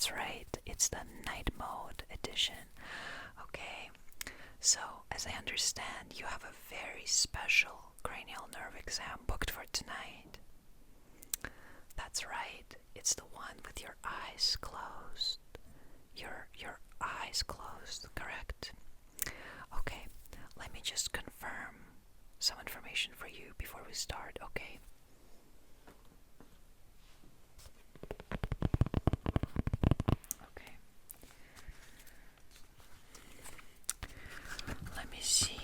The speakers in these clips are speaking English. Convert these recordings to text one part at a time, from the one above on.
That's right, it's the night mode edition. Okay, so as I understand, you have a very special cranial nerve exam booked for tonight. That's right, it's the one with your eyes closed. Your eyes closed, correct? Okay, let me just confirm some information for you before we start, okay? Okay. Let me see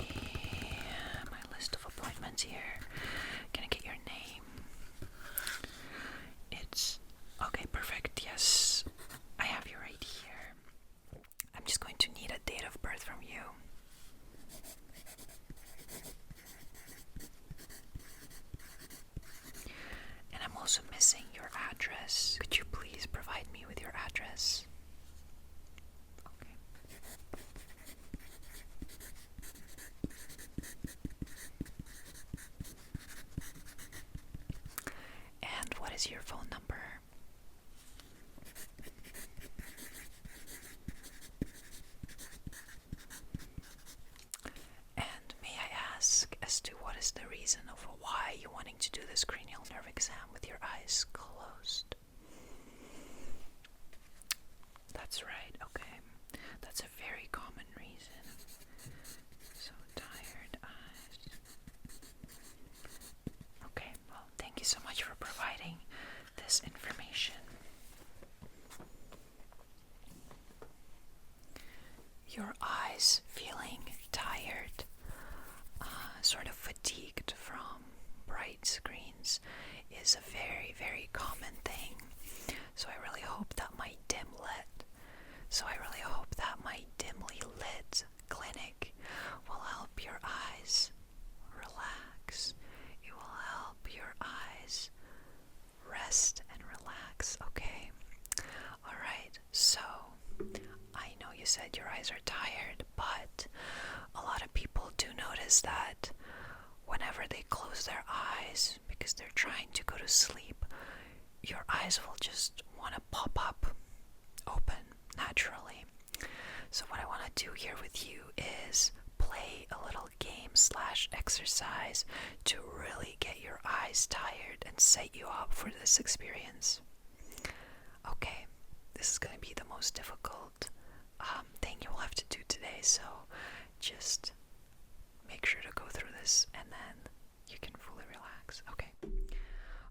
my list of appointments here. Can I get your name? It's okay, perfect. Yes, I have you right here. I'm just going to need a date of birth from you. And I'm also missing your address. Could you please provide me with your address? Okay. And what is your phone number? And may I ask as to what is the reason of why you're wanting to do this cranial nerve exam with your eyes closed? That's right, okay. That's a very common reason. So tired eyes. Okay, well, thank you so much for providing this information. Your eyes feeling tired, sort of fatigued from bright screens is a very, very common thing. So I really hope that my dimly lit clinic will help your eyes relax. It will help your eyes rest and relax, okay? Alright, so I know you said your eyes are tired, but a lot of people do notice that whenever they close their eyes because they're trying to go to sleep, your eyes will just want to pop up open naturally. So what I want to do here with you is play a little game / exercise to really get your eyes tired and set you up for this experience. Okay, this is going to be the most difficult thing you will have to do today, so just make sure to go through this and then you can fully relax. Okay.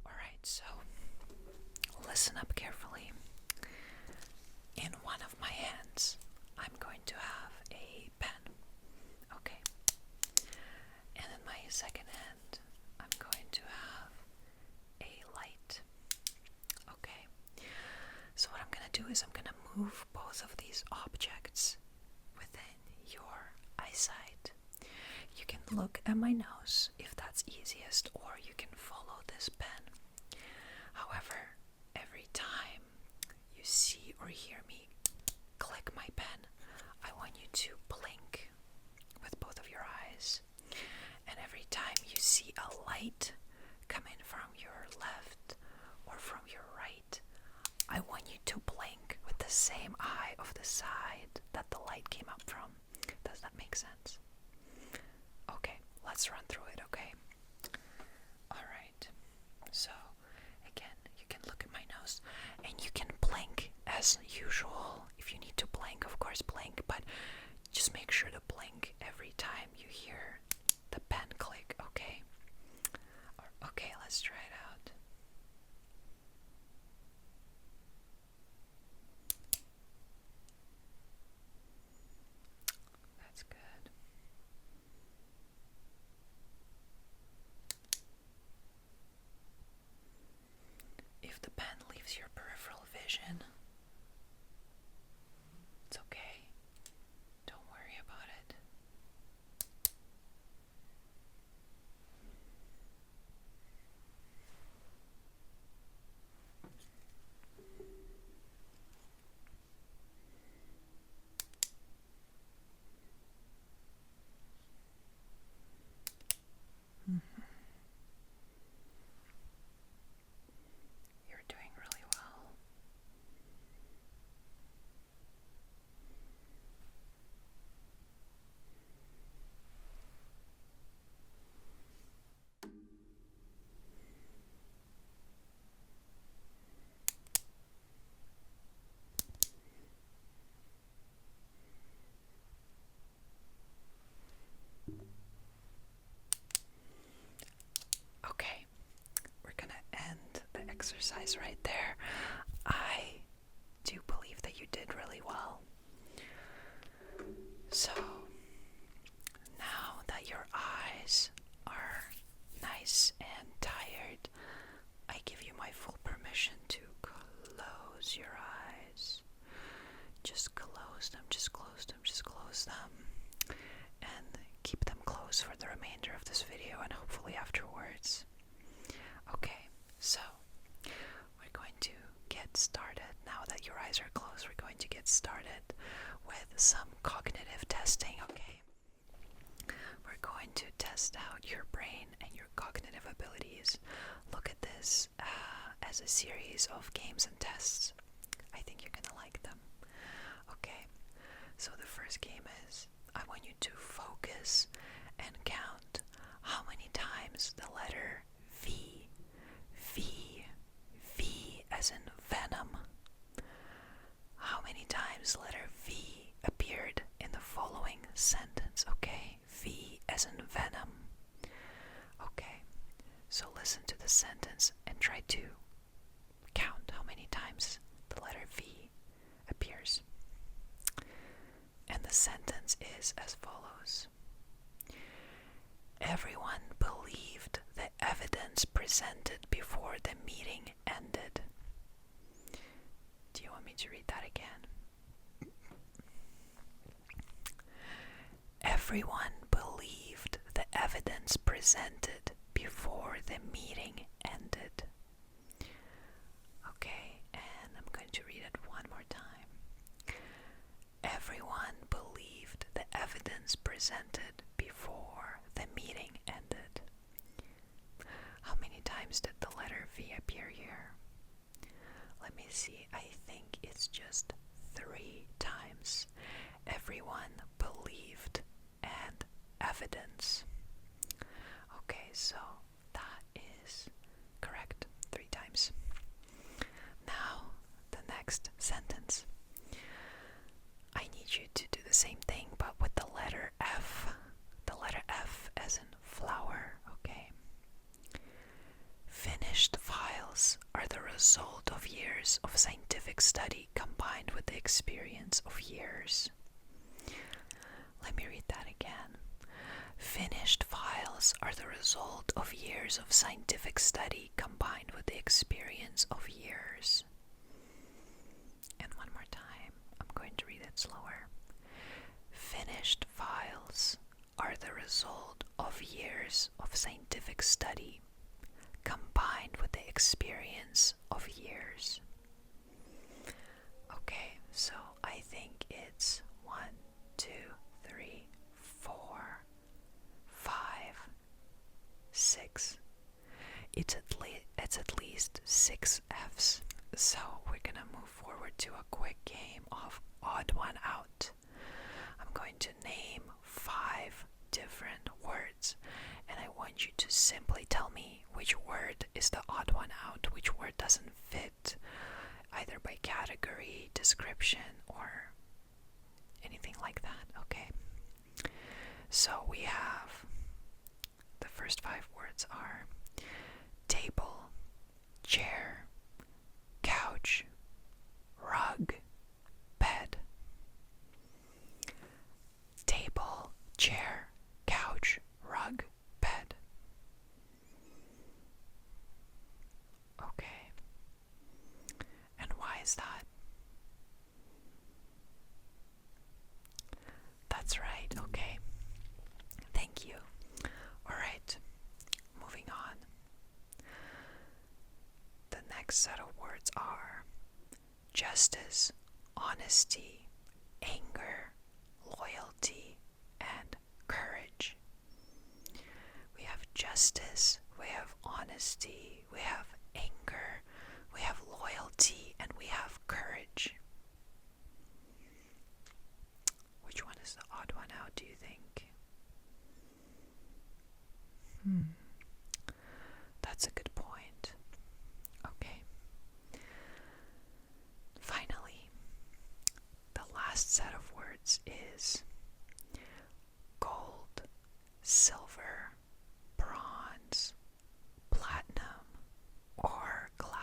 Alright, so listen up carefully. In one of my hands, I'm going to have a pen. Okay. And in my second hand, I'm going to have a light. Okay. So what I'm going to do is I'm going to move both of these objects within your eyesight. You can look at my nose if that's easiest, or you can follow this pen. However, every time you see or hear me click my pen, I want you to blink with both of your eyes. And every time you see a light come in from your left or from your right, I want you to blink with the same eye of the side that the light came up from. Does that make sense? Okay, let's run through it, okay? Alright, so again, you can look at my nose and you can blink as usual. If you need to blink, of course blink, but just make sure to blink every time you hear the pen click, okay? Okay, let's try it out. That's good. If the pen leaves your peripheral vision, it's okay. Don't worry about it. You're doing really well. exercise right there. I do believe that you did really well. So, now that your eyes are nice and tired, I give you my full permission to close your eyes. Just close them, just close them, just close them. And keep them closed for the remainder of this video and hopefully afterwards. Okay, so we're going to get started. Now that your eyes are closed, we're going to get started with some cognitive testing, okay? We're going to test out your brain and your cognitive abilities. Look at this as a series of games and tests. I think you're gonna like them. Okay, so the first game is, I want you to focus and count how many times the letter V, as in venom, how many times letter V appeared in the following sentence, okay? V as in venom. Okay, so listen to the sentence and try to count how many times the letter V appears. And the sentence is as follows. Everyone believed the evidence presented before the meeting ended. Do you want me to read that again? Everyone believed the evidence presented before the meeting ended. Okay, and I'm going to read it one more time. Everyone believed the evidence presented before the meeting ended. How many times did the letter V appear here? Let me see, I think it's just 3 times. Everyone believed and evidence. Okay, so that is correct, 3 times. Now, the next sentence. I need you to do the same thing, but with the letter F. The letter F as in flower, okay? Finished files are the result of years of scientific study combined with the experience of years. Let me read that again. Finished files are the result of years of scientific study combined with the experience of years. And one more time, I'm going to read it slower. Finished files are the result of years of scientific study combined with the experience of years. Okay, so I think it's 1, 2, 3, 4, 5, 6. It's at least 6 F's. So we're gonna move forward to a quick game of odd one out. I'm going to name 5 different words, and I want you to simply tell me which word is the odd one out, which word doesn't fit, either by category, description, or anything like that, okay? So we have, the first 5 words are table, chair, couch, rug, bed. Table, chair, couch, rug, bed. Okay. And why is that? That's right, okay. Thank you. Alright, moving on. The next set of words are justice, honesty, anger, loyalty, and courage. We have justice, we have honesty, we have anger, we have loyalty, and we have courage. Which one is the odd one out, do you think? That's a good point. Okay. Finally, the last set of words is gold, silver, bronze, platinum, or glass.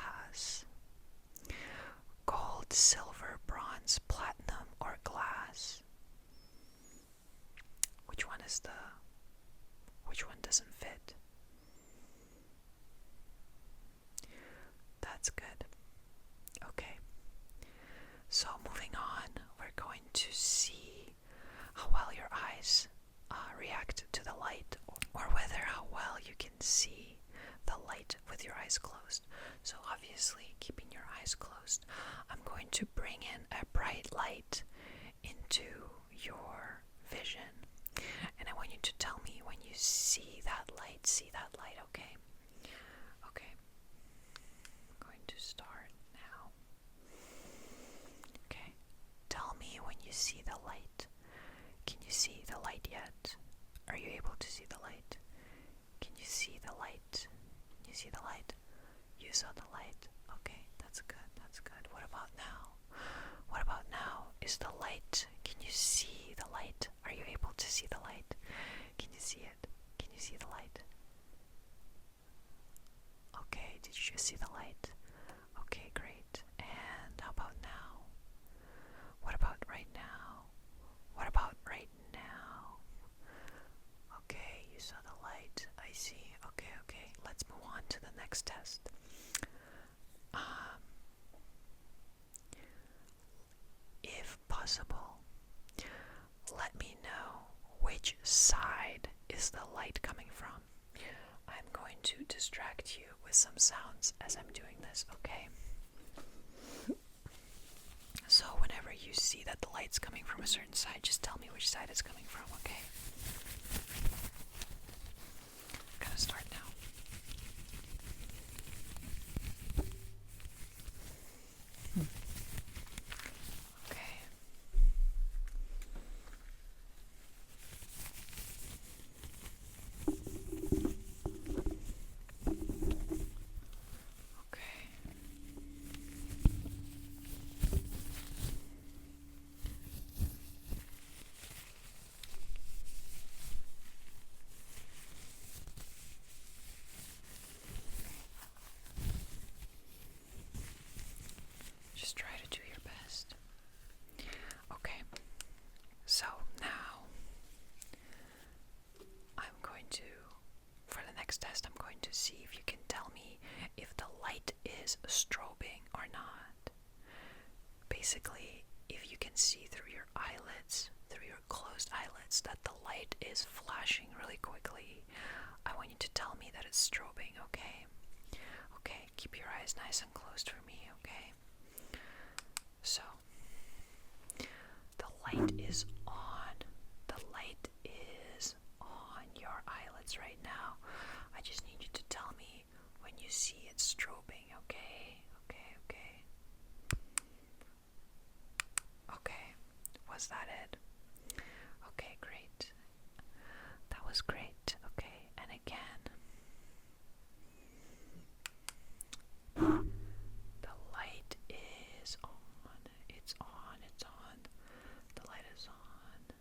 see the light with your eyes closed. So obviously, keeping your eyes closed, I'm going to bring in a bright light into your vision. And I want you to tell me when you see that light, okay? Okay. I'm going to start now. Okay. Tell me when you see the light. Can you see the light yet? Are you able to see the light? Can you see the light? Can you see the light? You saw the light. Okay, that's good. That's good. What about now? What about now? Is the light? Can you see the light? Are you able to see the light? Can you see it? Can you see the light? Okay, did you just see the light? Okay, great. And how about now? What about right now? What about right now? Okay, you saw the light. I see. Okay, okay. Let's move on to the next test. If possible, let me know which side is the light coming from. I'm going to distract you with some sounds as I'm doing this, okay? So whenever you see that the light's coming from a certain side, just tell me which side it's coming from, okay? I'm gonna start now. Okay. Okay. Just try to do your best. Okay. So now I'm going to, for the next test, I'm going to see if you can tell me if the light is strobing or not. Basically, if you can see through your eyelids, through your closed eyelids, that the light is flashing really quickly, I want you to tell me that it's strobing, okay? Okay, keep your eyes nice and closed for me, okay? So, the light is on. The light is on your eyelids right now. I just need you to tell me when you see it strobing, okay? Okay. Okay, was that it? Okay, great. That was great. Okay, and again. The light is on. It's on. It's on. The light is on.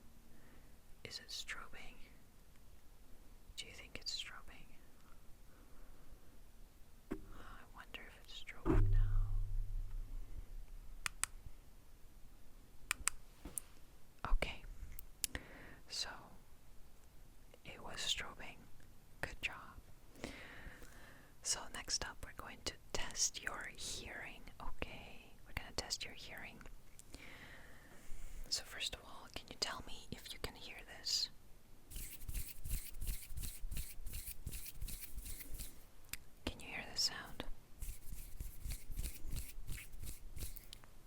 Is it strobing? Do you think it's strobing? I wonder if it's strobing now. Okay. So, it was strobing. Good job. So next up, we're going to test your hearing, okay? We're going to test your hearing. So first of all, can you tell me if you can hear this? Can you hear the sound?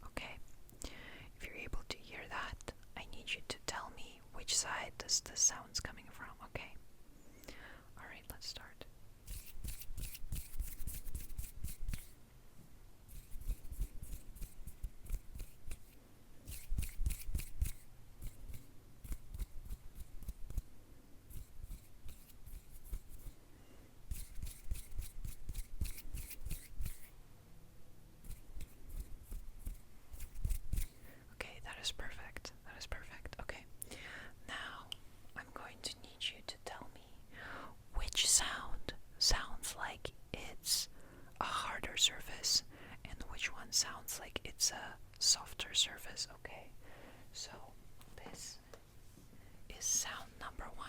Okay. If you're able to hear that, I need you to tell me which side does the sound's coming from, okay? Alright, let's start. Okay, that is perfect. That is perfect. Okay. Now, I'm going to need you to tell me which sound sounds like it's a harder surface and which one sounds like it's a softer surface, okay? So, this is sound number 1.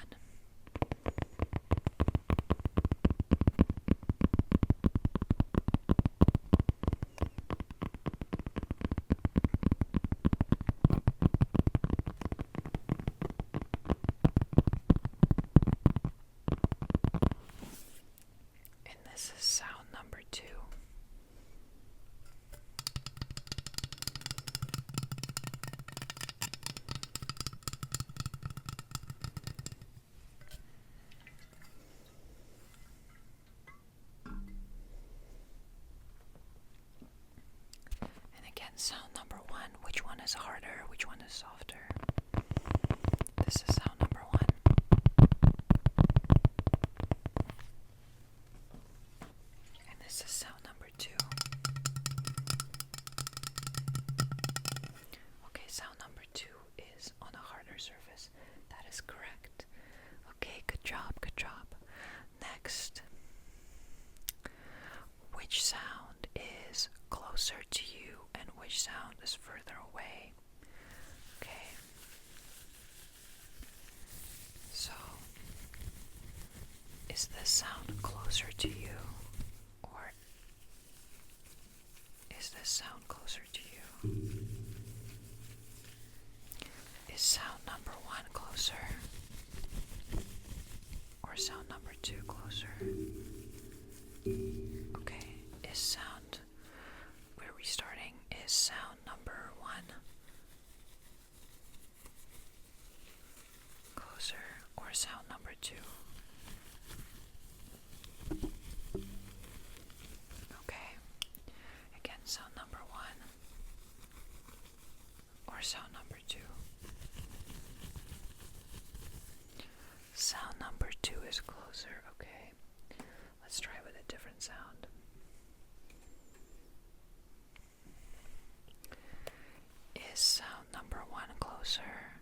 This is sound number 2. And again, sound number 1. Which one is harder? Which one is softer? This is sound number 1. And this is sound number 2. Okay, sound number 2 is on a harder surface. That is correct. Okay, good job, good job. Next, which sound is closer to you and which sound is further away? Okay. So, is this sound closer to you, or is this sound closer to you? Is sound number 1 closer, or sound number 2 closer? Okay, is sound, we're restarting, is sound number 1 closer, or sound number 2? Okay, again, sound number 1 or sound number 2? Sound number 2 is closer. Okay, let's try with a different sound. Is sound number 1 closer,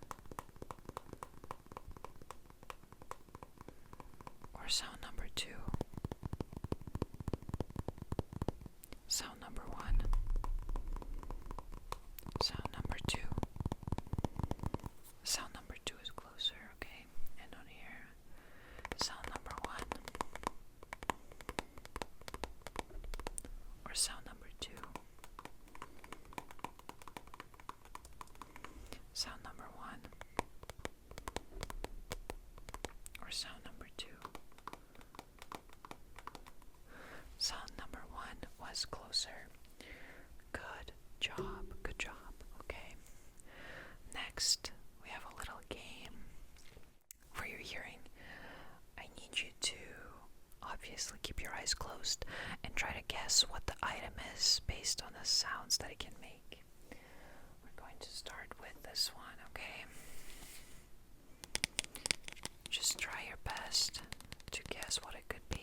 or sound number 2? Sound number 1, sound number 2. Sound number 2 is closer, okay? And on here, sound number 1 or sound number 2? Sound number 1 or sound number 2? Sound number 1 was closer. Good job, good job. Okay. Next, we have a little game for your hearing. I need you to obviously keep your eyes closed and try to guess what the item is based on the sounds that it can make. We're going to start with this one, okay? Just try your best to guess what it could be.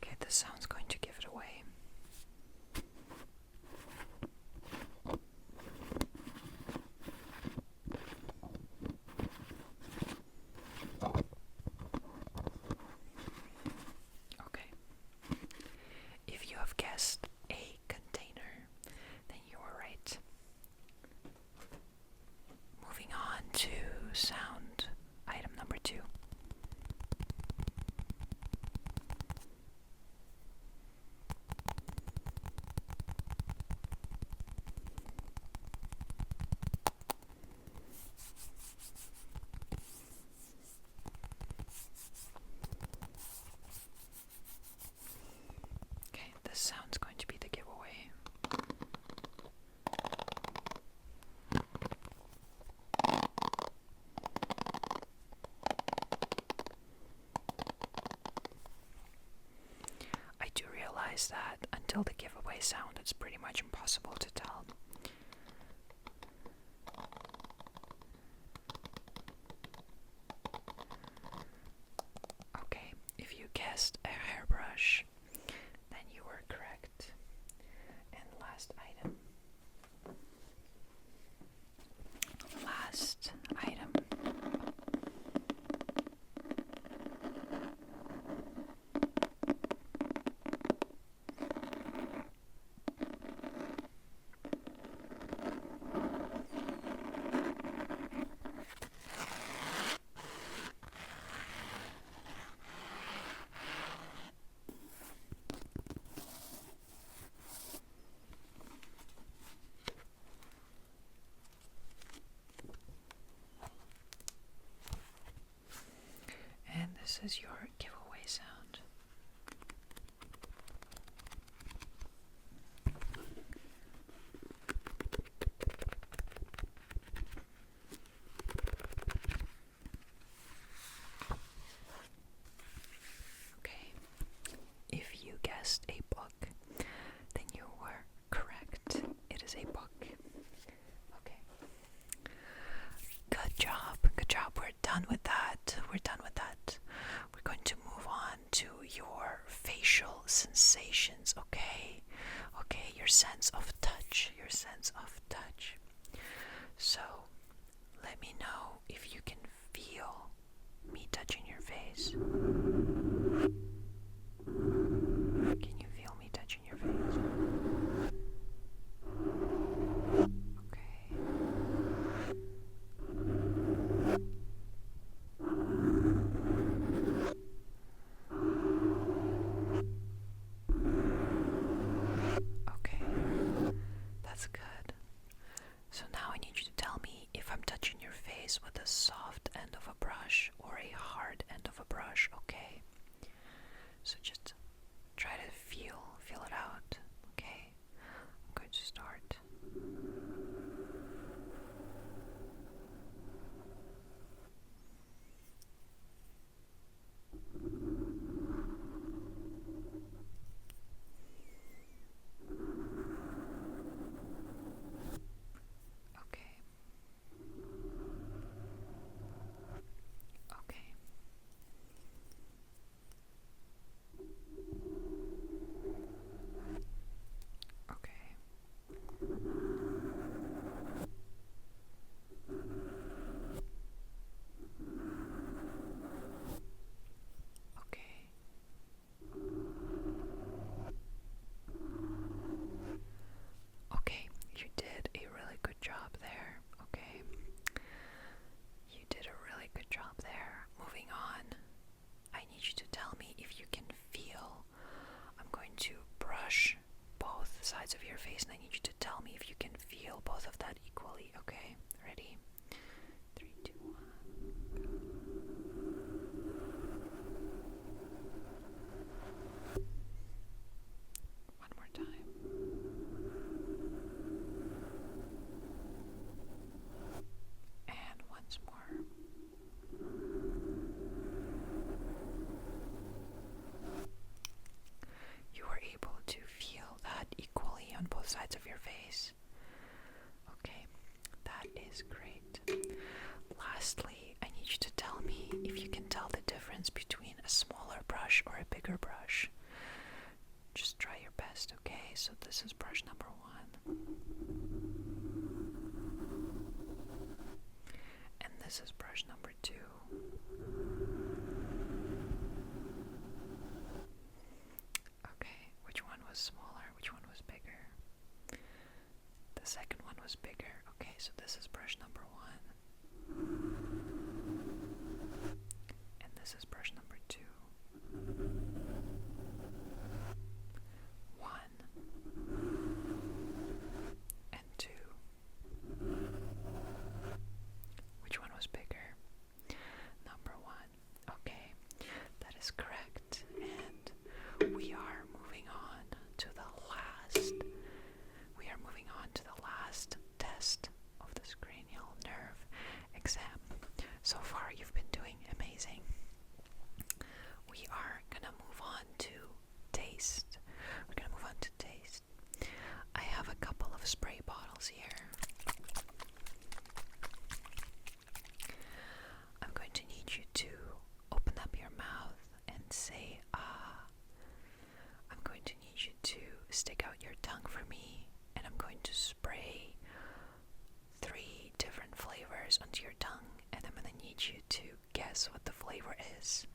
Okay, this sound's going to give it away. Okay. If you have guessed a container, then you were right. Moving on to sound item number 2. Okay, this sound's going to be the giveaway. I do realize that until the giveaway sound, it's pretty much impossible to tell. Okay, if you guessed a hairbrush, then you were correct. And last item. Last item. this is your giveaway sound. Okay, if you guessed a book, then you were correct. It is a book. Okay. Good job. Good job. We're done with that. We're done with that. We're going to move on to your facial sensations, okay? Okay, your sense of touch. Your sense of touch. So, let me know if you can feel me touching your face. Can you feel me touching your face? Okay. Okay. That's good. So now I need you to tell me if I'm touching your face with a soft end of a brush or a hard end of a brush, okay? So just try to feel it out, okay? I'm going to start. Okay. Okay. Okay. Okay. Okay, you did a really good job there, okay? You did a really good job there. Moving on, I need you to tell me if you can feel. I'm going to brush both sides of your face and I need you to tell me if you can feel both of that equally, okay? Ready? 3, 2, 1. One more time. And once more. You were able to feel that equally on both sides of your face. Okay, that is great. Lastly, I need you to tell me if you can tell the difference between a smaller brush or a bigger brush. Just try your best, okay? So this is brush number 1. And this is brush number 2. Okay, which one was smaller? Which one was bigger? The second one was bigger. Okay, so this is brush number 1. And this is brush number 2. 1 and 2. Which one was bigger? Number 1. Okay, that is correct. And we are moving on to the last. We are moving on to the last test of this cranial nerve exam. So far, you've been doing amazing. We are gonna move on to taste. We're gonna move on to taste. I have a couple of spray bottles here. I'm going to need you to open up your mouth and say ah. I'm going to need you to stick out your tongue for me, and I'm going to spray 3 different flavors onto your tongue, and I'm going to need you to guess what the flavor is.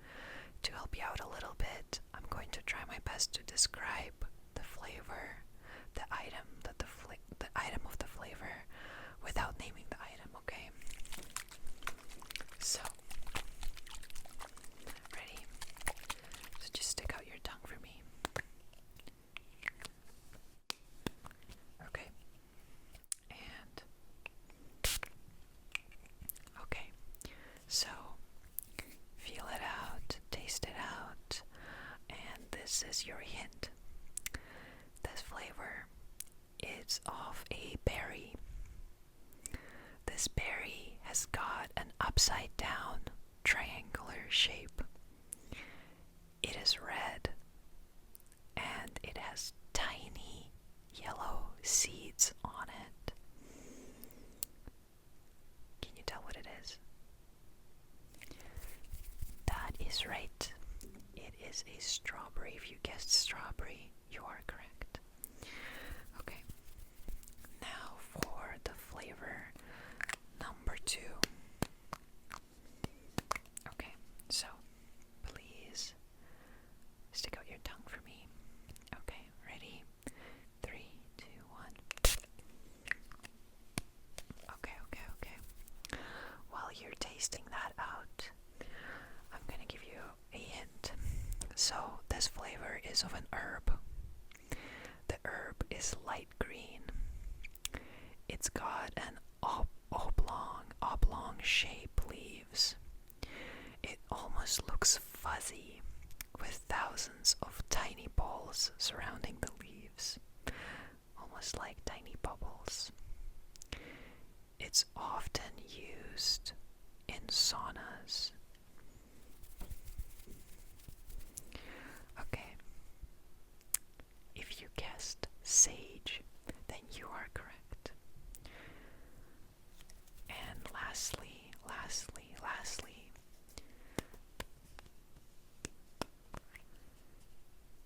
To help you out a little bit, I'm going to try my best to describe the flavor, the item of the flavor without naming the item, okay? So, ready? So just stick out your tongue for me. Okay. And okay. So feel it out. has got an upside down triangular shape. It is red and it has tiny yellow seeds on it. Can you tell what it is? That is right. It is a strawberry. If you guessed strawberry, you are correct. Okay. Now for the flavor number 2. Okay, so please stick out your tongue for me. Okay, ready? 3, 2, 1. Okay. While you're tasting that out, I'm gonna give you a hint. So this flavor is of an herb. The herb is light green. It's got an oblong shape leaves. It almost looks fuzzy with thousands of tiny balls surrounding the leaves, almost like tiny bubbles. It's often used in saunas. Okay. If you guessed sage, then you are correct. And lastly,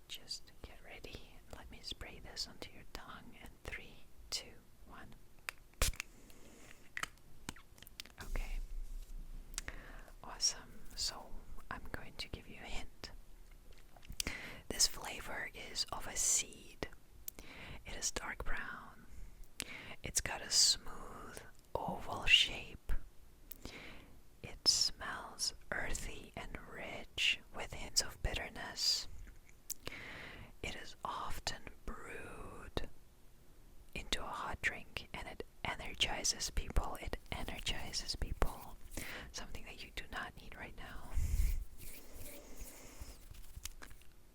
just get ready. Let me spray this onto your tongue. And 3, 2, 1. Okay. Awesome. So I'm going to give you a hint. This flavor is of a seed. It is dark brown. It's got a smooth oval shape. It smells earthy and rich with hints of bitterness. It is often brewed into a hot drink and it energizes people. Something that you do not need right now.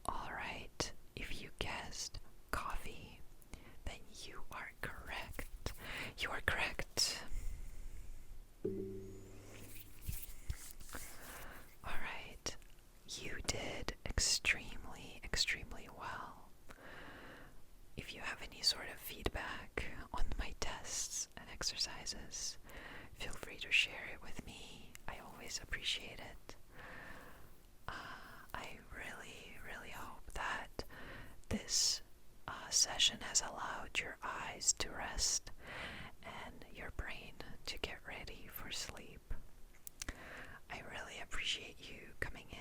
Alright, if you guessed coffee, then you are correct. You are correct. Alright, you did extremely well. If you have any sort of feedback on my tests and exercises, feel free to share it with me. I always appreciate it. I really hope that this session has allowed your eyes to rest and your brain to get ready for sleep. I really appreciate you coming in